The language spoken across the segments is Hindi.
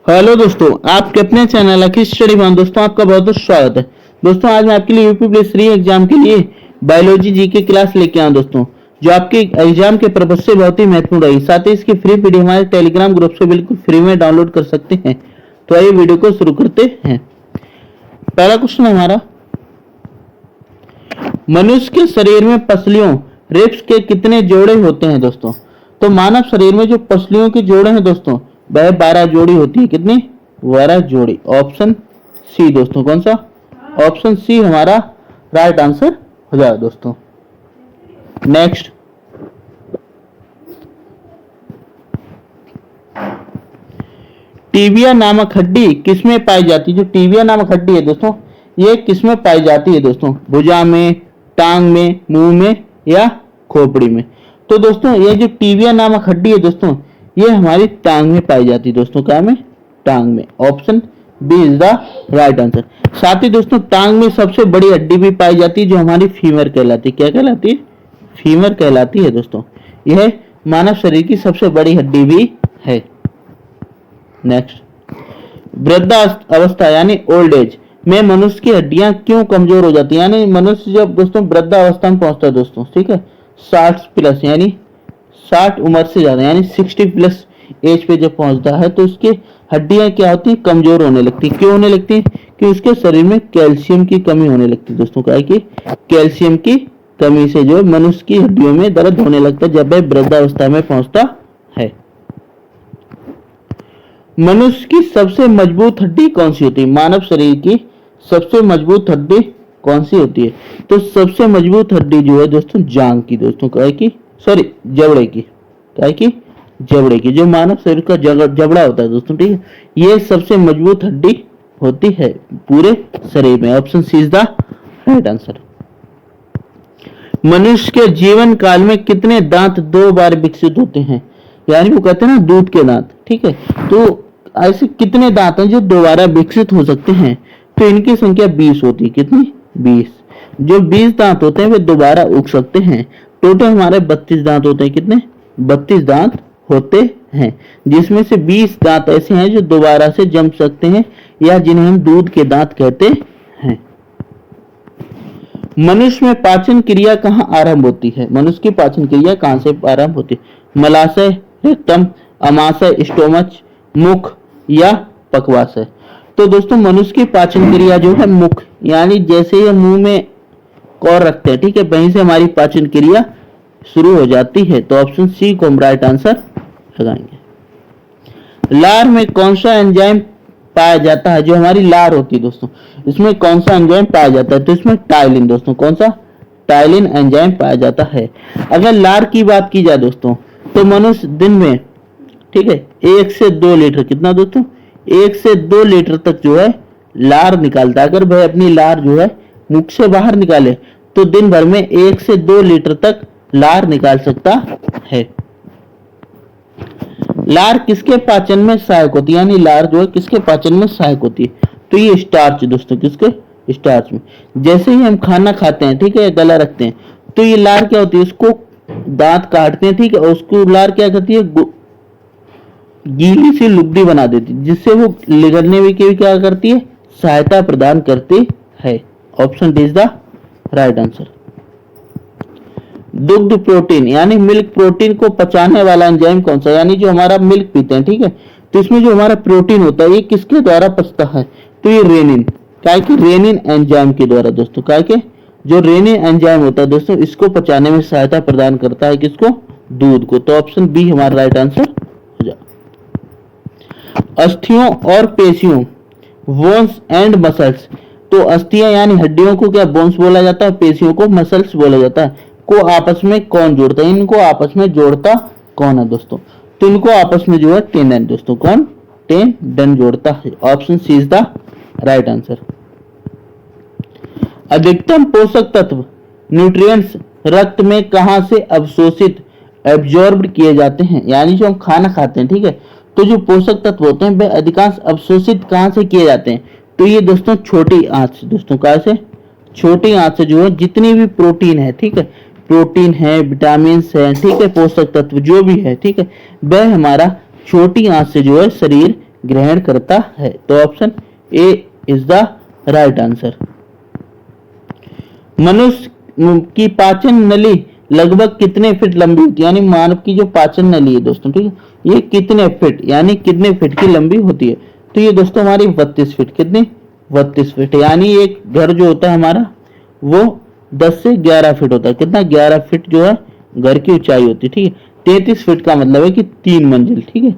हेलो दोस्तों, आपके अपने चैनल लकी स्टडी वन दोस्तों आपका बहुत बहुत स्वागत है। दोस्तों आज मैं आपके लिए यूपी प्लस 3 एग्जाम के लिए बायोलॉजी जी के क्लास लेके आया दोस्तों, जो आपके एग्जाम के पर्पज से बहुत ही महत्वपूर्ण रहेगी। साथ ही इसकी फ्री पीडीएफ हमारे टेलीग्राम ग्रुप से बिल्कुल फ्री में डाउनलोड कर सकते हैं। तो आइए वीडियो को शुरू करते हैं। पहला क्वेश्चन है हमारा, मनुष्य के शरीर में पसलियों रिब्स के कितने जोड़े होते हैं दोस्तों? तो मानव शरीर में जो पसलियों के जोड़े हैं दोस्तों वह 12 जोड़ी होती है। कितनी? 12 जोड़ी। ऑप्शन सी दोस्तों, कौन सा? ऑप्शन सी हमारा राइट आंसर हो जाएगा दोस्तों। नेक्स्ट, टीबिया नामक हड्डी किसमें पाई जाती है? जो टीबिया नामक हड्डी है दोस्तों ये किसमें पाई जाती है दोस्तों? भुजा में, टांग में, मुंह में या खोपड़ी में? तो दोस्तों ये जो टीबिया नामक हड्डी है दोस्तों ये हमारी टांग में पाई जाती है दोस्तों। क्या में? टांग में। Option B is the right answer. साथ ही दोस्तों टांग में सबसे बड़ी हड्डी भी पाई जाती है जो हमारी फीमर कहलाती है। क्या कहलाती है? फीमर कहलाती है दोस्तों। यह मानव शरीर की सबसे बड़ी हड्डी भी है। नेक्स्ट, वृद्धावस्था यानी ओल्ड एज में मनुष्य की हड्डियां क्यों कमजोर हो जाती है? यानी मनुष्य जब दोस्तों वृद्धावस्था में पहुंचता है दोस्तों, ठीक है, 60 प्लस यानी 60 उम्र से ज्यादा यानी 60 प्लस एज पे जब पहुंचता है तो उसकी हड्डियां क्या होती है? कमजोर होने लगती है। क्यों होने लगती है? कि उसके शरीर में कैल्शियम की कमी होने लगती है दोस्तों। क्या है कि कैल्शियम की कमी से जो मनुष्य की हड्डियों में दर्द होने लगता है जब वह वृद्धावस्था में पहुंचता है। मनुष्य की सबसे मजबूत हड्डी कौन सी होती है? मानव शरीर की सबसे मजबूत हड्डी कौन सी होती है? तो सबसे मजबूत हड्डी जो है दोस्तों जांग की दोस्तों, क्या है कि सॉरी जबड़े की, क्या है कि जबड़े की, जो मानव शरीर का जबड़ा होता है दोस्तों, ठीक है, ये सबसे मजबूत हड्डी होती है पूरे शरीर में। Option C is the right answer. मनुष्य के जीवन काल में कितने दांत 2 बार विकसित होते हैं? यानी वो कहते हैं ना दूध के दांत, ठीक है, तो ऐसे कितने दांत हैं जो दोबारा विकसित हो सकते हैं? तो इनकी संख्या 20 होती है। कितनी? 20। जो 20 दांत होते हैं वे दोबारा उग सकते हैं। टोटल हमारे 32 दांत होते हैं। कितने? 32 दांत होते हैं, जिसमें से 20 दांत ऐसे हैं जो दोबारा से जम सकते हैं या जिन्हें हम दूध के दांत कहते हैं। मनुष्य में पाचन क्रिया कहाँ आरंभ होती है? मनुष्य की पाचन क्रिया कहाँ से आरंभ होती है? मलाशय, रेक्टम, अमाशय, स्टोमच, मुख या पक्वाशय? तो दोस्तों मनुष्य की पाचन क्रिया जो है मुख, यानी जैसे ही मुंह में कौर रखते हैं, ठीक है, वहीं से हमारी पाचन क्रिया शुरू हो जाती है। तो ऑप्शन सी को हम राइट आंसर लगाएंगे। लार में कौन सा एंजाइम पाया जाता है? जो हमारी लार होती है दोस्तों इसमें कौन सा एंजाइम पाया जाता है? तो इसमें टाइलिन दोस्तों, कौन सा? टाइलिन एंजाइम पाया जाता है। अगर लार की बात की जाए दोस्तों तो मनुष्य दिन में, ठीक है, 1 से 2 लीटर, कितना दोस्तों? 1 से 2 लीटर तक जो है लार निकालता है। अगर वह अपनी लार जो है मुख से बाहर निकाले तो दिन भर में 1 से 2 लीटर तक लार निकाल सकता है। लार किसके पाचन में सहायक होती है? यानी लार जो है किसके पाचन में सहायक होती है? तो ये स्टार्च दोस्तों, किसके? स्टार्च में। जैसे ही हम खाना खाते हैं, ठीक है, गला रखते हैं, तो ये लार क्या होती है? उसको दांत काटते हैं, ठीक है, और उसको लार क्या करती है? गीली सी लुगदी बना देती है, जिससे वो निगलने में क्या करती है? सहायता प्रदान करती है। Option D is the right answer. दुग्ध प्रोटीन यानी मिल्क प्रोटीन को पचाने वाला एंजाइम कौन सा? यानी जो हमारा मिल्क पीते हैं, ठीक है, तो इसमें जो हमारा प्रोटीन होता है ये किसके द्वारा पचता है? तो ये रेनिन, क्या कि रेनिन एंजाइम के द्वारा दोस्तों। क्या कि जो रेनिन एंजाइम होता है दोस्तों इसको पचाने में सहायता प्रदान करता है। किसको? दूध को। तो ऑप्शन बी हमारा राइट आंसर हो जाए। अस्थियों और पेशियों, बोन्स एंड मसल्स, तो अस्थियां यानी हड्डियों को क्या बोन्स बोला जाता है, पेशियों को मसल्स बोला जाता है, को आपस में कौन जोड़ता है? इनको आपस में जोड़ता कौन है दोस्तों? तो इनको आपस में जो है टेंडन दोस्तों, कौन? टेंडन जोड़ता है। Option C is the right answer. अधिकतम पोषक तत्व न्यूट्रिएंट्स रक्त में कहां से अवशोषित एब्जॉर्ब किए जाते हैं? यानी जो हम खाना खाते हैं, ठीक है, तो जो पोषक तत्व होते हैं वे अधिकांश अवशोषित कहां से किए जाते हैं? तो ये दोस्तों छोटी आंत से दोस्तों, कहां से? छोटी आंत से जो है जितनी भी प्रोटीन है, ठीक है, प्रोटीन है, विटामिन है, ठीक है, पोषक तत्व जो भी है, ठीक है, वह हमारा छोटी आंत से जो है शरीर ग्रहण करता है। तो option A is the right answer. मनुष्य की पाचन नली लगभग कितने फीट लंबी होती है, यानी मानव की जो पाचन नली है दोस्तों, ठीक है, ये कितने फीट यानी कितने फीट की लंबी होती है। तो ये दोस्तों हमारी 32 फीट, कितनी 32 फीट, यानी एक घर जो होता है हमारा वो 10 से 11 फीट होता है। कितना 11 फीट जो है घर की ऊंचाई होती है, ठीक है। 33 फीट का मतलब है कि 3 मंजिल, ठीक है।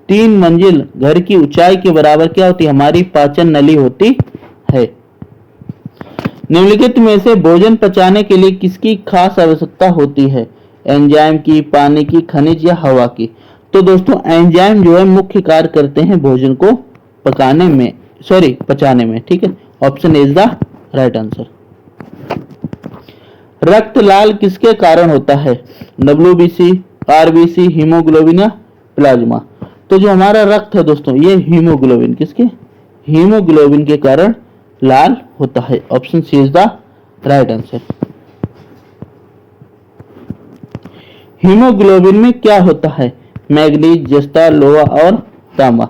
3 मंजिल घर की ऊंचाई के बराबर क्या होती है, हमारी पाचन नली होती है। निम्नलिखित में से भोजन पचाने के लिए किसकी खास आवश्यकता होती है, एंजाइम की, पानी की, खनिज या हवा की। तो दोस्तों एंजाइम जो है मुख्य कार्य करते हैं भोजन को पकाने में, सॉरी पचाने में, ठीक है। Option is the right answer. रक्त लाल किसके कारण होता है, WBC, RBC, हीमोग्लोबिन या प्लाज्मा। तो जो हमारा रक्त है दोस्तों ये हीमोग्लोबिन, किसके, हीमोग्लोबिन के कारण लाल होता है। Option C is the right answer. Haemoglobin में क्या होता है, मैग्नीज, जस्ता, लोहा और तांबा।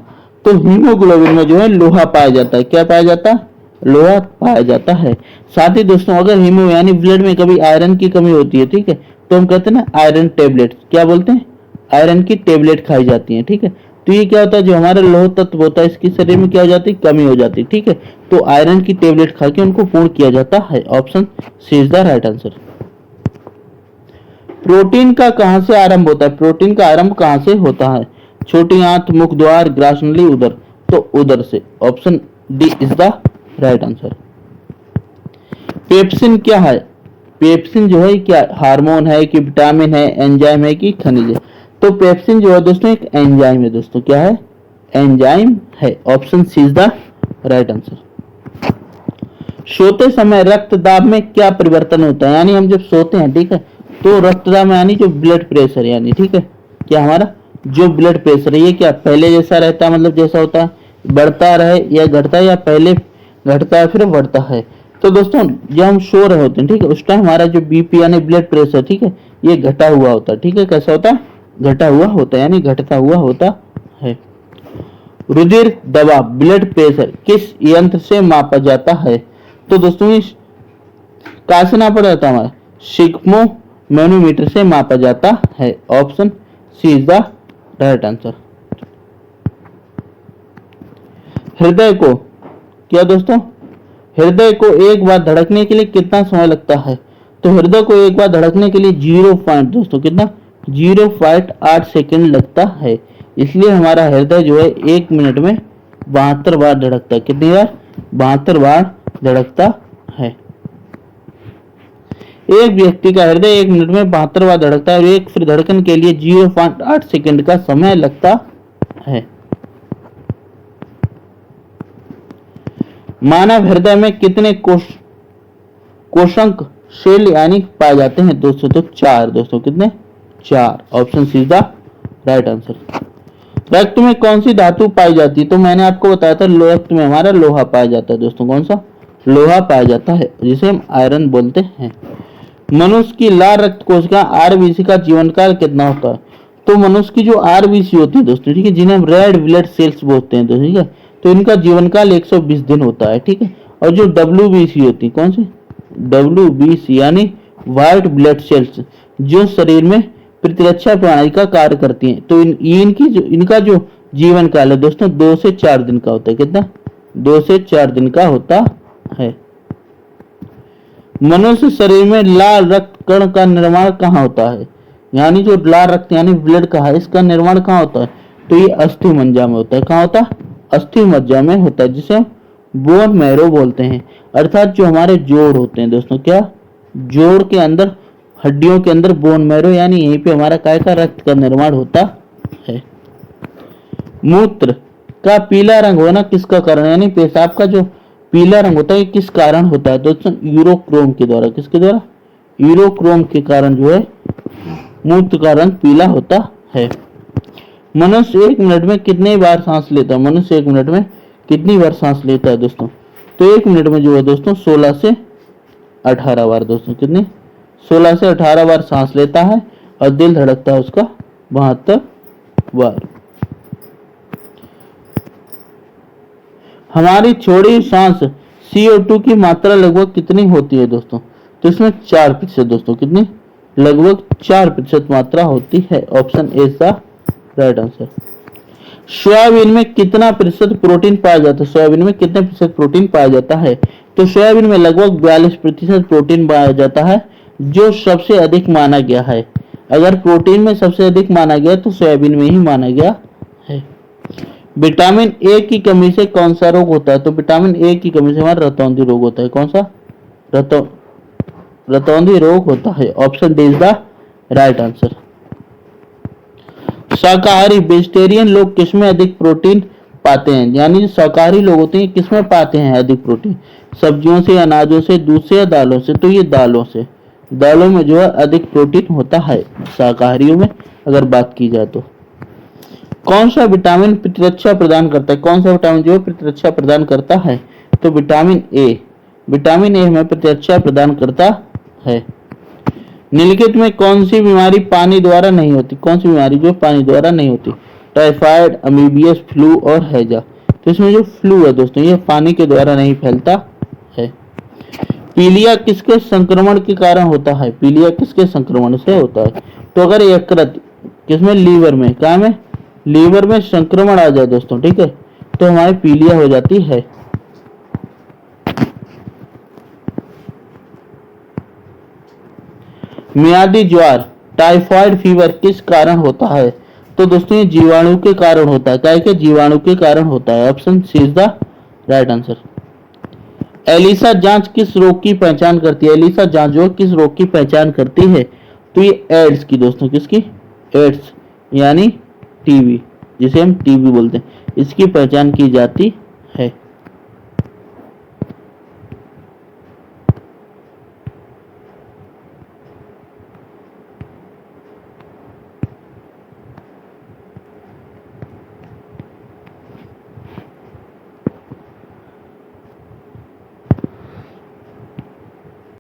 तो हीमोग्लोबिन में जो है लोहा पाया जाता है। क्या पाया जाता है, लोहा पाया जाता है। साथ ही दोस्तों अगर हीमो यानी ब्लड में कभी आयरन की कमी होती है, ठीक है, तो हम कहते हैं ना आयरन टेबलेट, क्या बोलते हैं, आयरन की टेबलेट खाई जाती है, ठीक है। तो ये क्या होता है, जो हमारा लौह तत्व होता है इसकी शरीर में क्या हो जाती है, कमी हो जाती है, ठीक है। तो आयरन की टेबलेट खा के उनको पूर्ण किया जाता है। Option C is the right answer. Protein का कहां से आरंभ होता है, प्रोटीन का आरंभ कहां से होता है, छोटी आंत, मुख द्वार, ग्रासनली, उदर। तो उदर से। Option D is the right answer. Pepsin क्या है, पेप्सिन जो है क्या हार्मोन है कि विटामिन है, एंजाइम है कि खनिज है। तो पेप्सिन जो है दोस्तों एक एंजाइम है दोस्तों, क्या है, एंजाइम है। Option C is the right answer. सोते समय रक्तदाब में क्या परिवर्तन होता है, यानी हम जब सोते हैं, ठीक है, तो रक्तदाब में यानी जो ब्लड प्रेशर यानी, ठीक है, क्या हमारा जो ब्लड प्रेशर है ये क्या पहले जैसा रहता है, मतलब जैसा होता है, बढ़ता रहे या घटता है, या पहले घटता है फिर बढ़ता है। तो दोस्तों जब हम सो रहे होते हैं, ठीक है, उस टाइम हमारा जो बीपी यानी ब्लड प्रेशर, ठीक है, ये घटा हुआ होता है, ठीक है। कैसा होता है, घटा हुआ होता है, यानी घटता हुआ होता है। रुधिर दबाव ब्लड प्रेशर किस यंत्र से मापा जाता है। तो दोस्तों इस कहां से नापा जाता है, हमारा सिग्मो मैनोमीटर से मापा जाता है। Option C is the right answer. हृदय को क्या दोस्तों, हृदय को एक बार धड़कने के लिए कितना समय लगता है। तो हृदय को एक बार धड़कने के लिए 0 पॉइंट दोस्तों कितना 0.8 सेकेंड लगता है। इसलिए हमारा हृदय जो है 1 मिनट में 72 बार धड़कता है। कितनी बार, 72 बार धड़कता है। एक व्यक्ति का हृदय 1 मिनट में 72 बार धड़कता है और एक फिर धड़कन के लिए 0.8 सेकेंड का समय लगता है। मानव हृदय में कितने कोशंक सेल यानी पाए जाते हैं दोस्तों, तो 4 दोस्तों, कितने 4। Option C is the right answer. रक्त में कौन सी धातु पाई जाती है, तो मैंने आपको बताया था रक्त में हमारा लोहा पाया जाता है दोस्तों, कौन सा, लोहा पाया जाता है, जिसे हम आयरन बोलते हैं। मनुष्य की लाल रक्त कोशिका RBC का जीवन काल कितना होता है। तो मनुष्य की जो RBC होती है दोस्तों, ठीक है, जिन्हें हम रेड ब्लड सेल्स बोलते हैं दोस्तों, ठीक है, तो इनका जीवन काल 120 दिन होता है, ठीक है। और जो WBC होती है, कौन सी WBC यानी व्हाइट ब्लड सेल्स, जो शरीर में प्रतिरक्षा प्रणाली का कार्य करती हैं, तो इनका जो जीवन काल है दोस्तों 2 से 4 दिन का होता है। कितना, 2 से 4 दिन का होता है। मनुष्य शरीर में लाल रक्त कण का निर्माण कहाँ होता है, यानी जो लाल रक्त यानी ब्लड का है, इसका निर्माण कहाँ होता है, तो ये अस्थि मज्जा में होता है। कहाँ होता है, अस्थि मज्जा में होता है, जिसे बोन मैरो बोलते हैं। अर्थात जो हमारे जोड़ होते हैं दोस्तों, क्या जोड़ के अंदर, हड्डियों के अंदर बोन मैरो, यानी यहीं पे हमारा काय का रक्त का निर्माण होता है। मूत्र का पीला रंग होना किसका कारण, यानी पेशाब का जो पीला रंग होता है किस कारण होता है दोस्तों, यूरोक्रोम के द्वारा। किसके द्वारा, यूरोक्रोम के कारण जो है मूत्र का रंग पीला होता है। मनुष्य 1 मिनट में कितनी बार सांस लेता है, मनुष्य 1 मिनट में कितनी बार सांस लेता है दोस्तों, तो 1 मिनट में जो है दोस्तों 16 से 18 बार दोस्तों, कितनी 16 से 18 बार सांस लेता है और दिल धड़कता है उसका 72 बार। हमारी छोड़ी सांस CO2 की मात्रा लगभग कितनी होती है दोस्तों? तो इसमें 4% दोस्तों, कितनी? लगभग 4% मात्रा होती है। Option A is the right answer. Soybean में कितना प्रतिशत प्रोटीन पाया जाता है? सोयाबीन में कितने प्रतिशत प्रोटीन पाया जाता है? तो सोयाबीन में लगभग 42% प्रोटीन पाया जाता है, जो सबसे अधिक माना गया है। अगर प्रोटीन में सबसे अधिक माना गया तो सोयाबीन में ही माना गया है। विटामिन ए की कमी से कौन सा रोग होता है? तो विटामिन ए की कमी से हमारा रतौंधी रोग होता है। कौन सा? रतौंधी रोग होता है। Option D is the right answer. शाकाहारी वेजिटेरियन लोग किसमें अधिक प्रोटीन पाते हैं? यानी शाकाहारी लोग होते हैं किसमें पाते हैं अधिक प्रोटीन? सब्जियों से, अनाजों से, दूध से या दालों से? तो ये दालों से। दालों में जो है अधिक प्रोटीन होता है शाकाहारियों में अगर बात की जाए तो। कौन सा विटामिन प्रतिरक्षा प्रदान करता है? कौन सा विटामिन जो है प्रतिरक्षा प्रदान करता है? तो विटामिन ए। विटामिन ए हमें प्रतिरक्षा प्रदान करता है। निम्नलिखित में कौन सी बीमारी पानी द्वारा नहीं होती? कौन सी बीमारी जो पानी द्वारा नहीं होती? टाइफाइड, अमीबियस, फ्लू और हैजा। तो इसमें जो फ्लू है दोस्तों ये पानी के द्वारा नहीं फैलता है। पीलिया किसके संक्रमण के कारण होता है? पीलिया किसके संक्रमण से होता है? तो अगर यकृत किसमें? लीवर में। क्या में? लीवर में संक्रमण आ जाए दोस्तों, ठीक है, तो हमारी पीलिया हो जाती है। मियादी ज्वर, टाइफाइड फीवर किस कारण होता है? तो दोस्तों ये जीवाणु के कारण होता है। क्या है? जीवाणु के कारण होता है। Option C is the right answer. ELISA जांच किस रोग की पहचान करती है? एलिसा जांच जो किस रोग की पहचान करती है? तो ये एड्स की दोस्तों। किसकी? एड्स यानी टीबी, जिसे हम टीबी बोलते हैं, इसकी पहचान की जाती